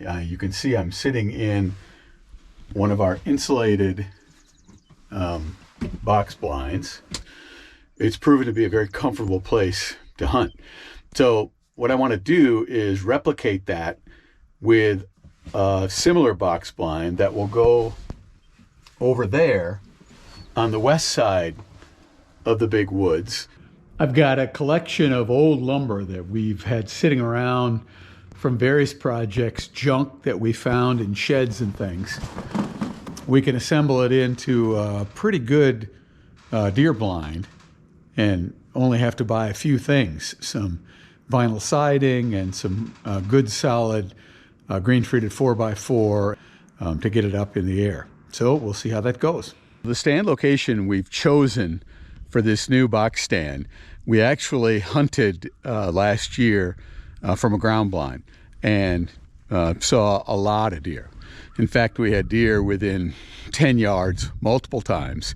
You can see I'm sitting in one of our insulated box blinds. It's proven to be a very comfortable place to hunt. So what I want to do is replicate that with a similar box blind that will go over there on the west side of the big woods. I've got a collection of old lumber that we've had sitting around from various projects, junk that we found in sheds and things. We can assemble it into a pretty good deer blind and only have to buy a few things, some vinyl siding and some good solid green treated 4x4 to get it up in the air. So we'll see how that goes. The stand location we've chosen for this new box stand, we actually hunted last year from a ground blind and saw a lot of deer. In fact, we had deer within 10 yards multiple times.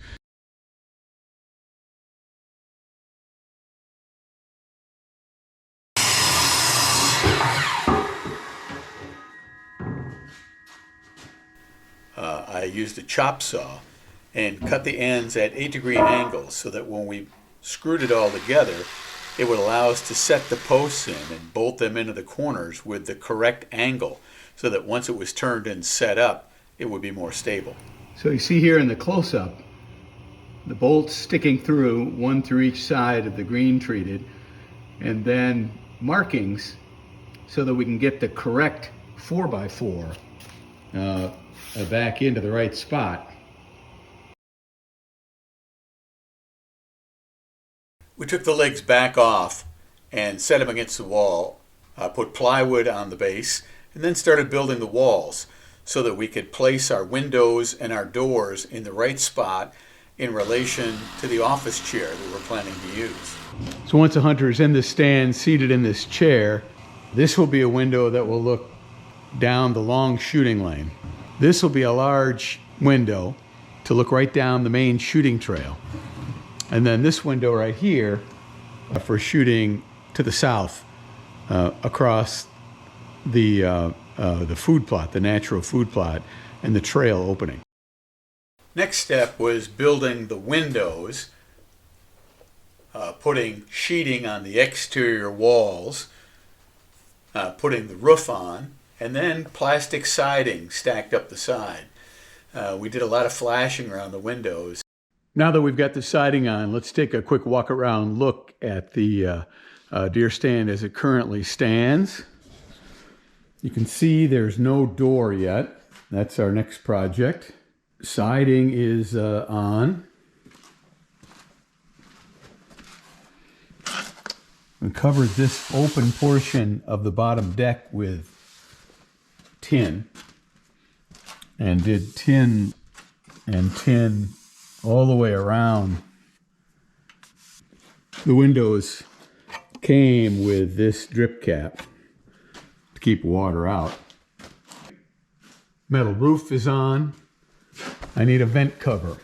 I used a chop saw and cut the ends at 8-degree angles so that when we screwed it all together, it would allow us to set the posts in and bolt them into the corners with the correct angle so that once it was turned and set up, it would be more stable. So you see here in the close-up, the bolts sticking through, one through each side of the green treated, and then markings so that we can get the correct 4x4 back into the right spot. We took the legs back off and set them against the wall, put plywood on the base, and then started building the walls so that we could place our windows and our doors in the right spot in relation to the office chair that we're planning to use. So once a hunter is in the stand, seated in this chair, this will be a window that will look down the long shooting lane. This will be a large window to look right down the main shooting trail. And then this window right here for shooting to the south across the food plot, the natural food plot, and the trail opening. Next step was building the windows, putting sheeting on the exterior walls, putting the roof on, and then plastic siding stacked up the side. We did a lot of flashing around the windows. Now that we've got the siding on, let's take a quick walk around look at the deer stand as it currently stands. You can see there's no door yet. That's our next project. Siding is on. We covered this open portion of the bottom deck with tin and did tin and tin all the way around. The windows came with this drip cap to keep water out. Metal roof is on. I need a vent cover,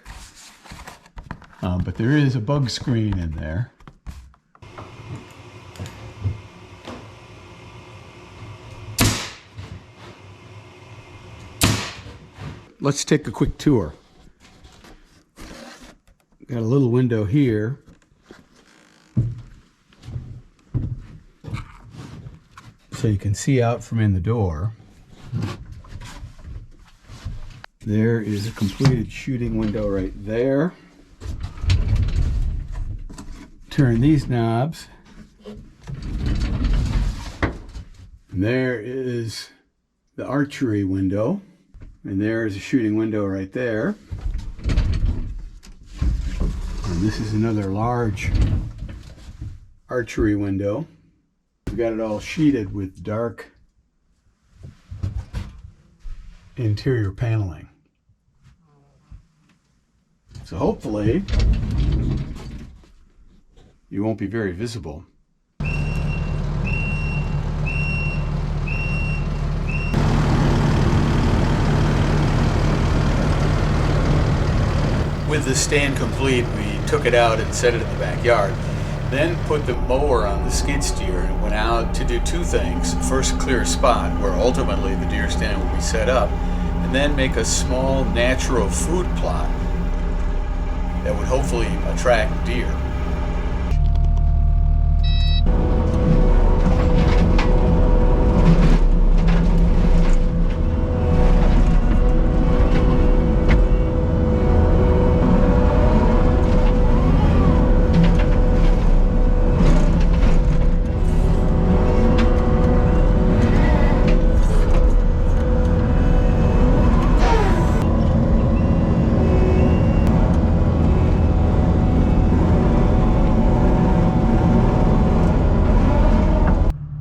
but there is a bug screen in there. Let's take a quick tour. Got a little window here. So you can see out from in the door. There is a completed shooting window right there. Turn these knobs. And there is the archery window. And there is a shooting window right there. And this is another large archery window. We've got it all sheeted with dark interior paneling. So hopefully you won't be very visible. With the stand complete, we took it out and set it in the backyard. Then put the mower on the skid steer and went out to do two things. First, clear a spot where ultimately the deer stand will be set up, and then make a small natural food plot that would hopefully attract deer.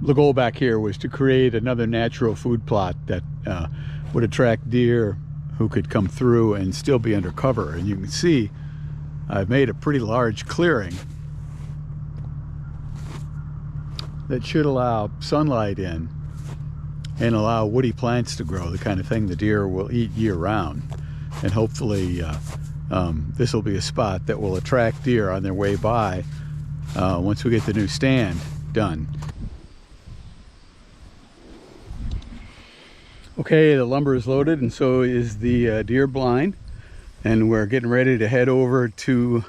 The goal back here was to create another natural food plot that would attract deer who could come through and still be under cover. And you can see I've made a pretty large clearing that should allow sunlight in and allow woody plants to grow, the kind of thing the deer will eat year-round. And hopefully this will be a spot that will attract deer on their way by once we get the new stand done. Okay, the lumber is loaded and so is the deer blind, and we're getting ready to head over to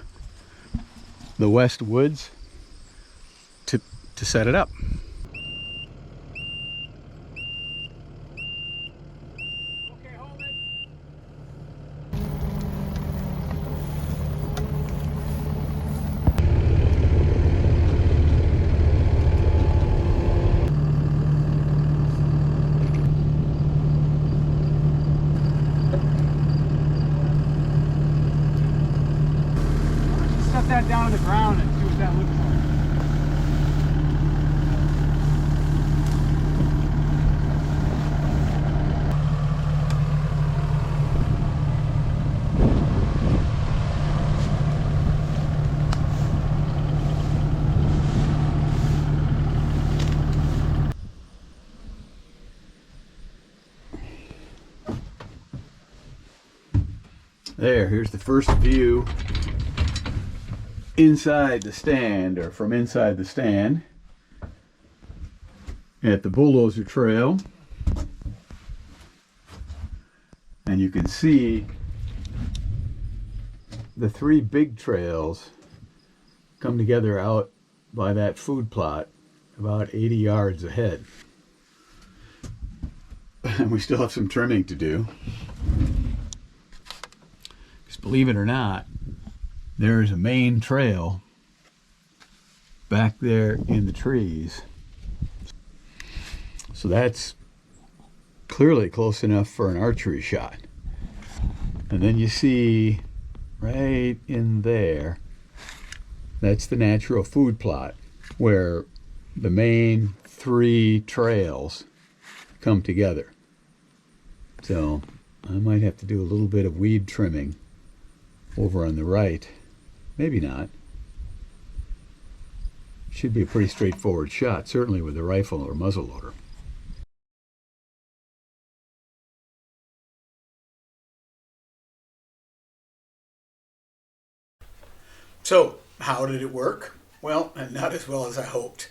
the West Woods to set it up. Okay, hold it. Set that down on the ground and see what that looks like. Here's the first view inside the stand, or from inside the stand at the Bulldozer Trail. And you can see the three big trails come together out by that food plot about 80 yards ahead. And we still have some trimming to do. Because believe it or not, there is a main trail back there in the trees. So that's clearly close enough for an archery shot. And then you see right in there, that's the natural food plot where the main three trails come together. So I might have to do a little bit of weed trimming over on the right. Maybe not. Should be a pretty straightforward shot, certainly with a rifle or muzzleloader. So, how did it work? Well, not as well as I hoped.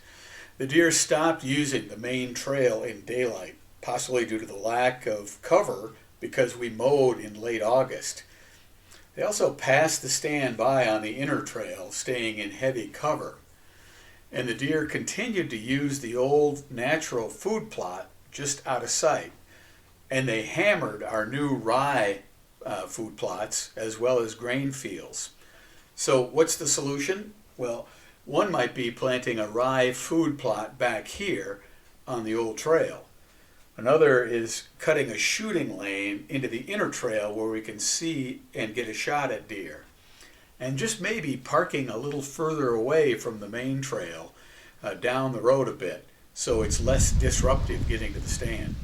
The deer stopped using the main trail in daylight, possibly due to the lack of cover because we mowed in late August. They also passed the stand by on the inner trail, staying in heavy cover. And the deer continued to use the old natural food plot just out of sight. And they hammered our new rye food plots as well as grain fields. So what's the solution? Well, one might be planting a rye food plot back here on the old trail. Another is cutting a shooting lane into the inner trail where we can see and get a shot at deer. And just maybe parking a little further away from the main trail, down the road a bit, so it's less disruptive getting to the stand.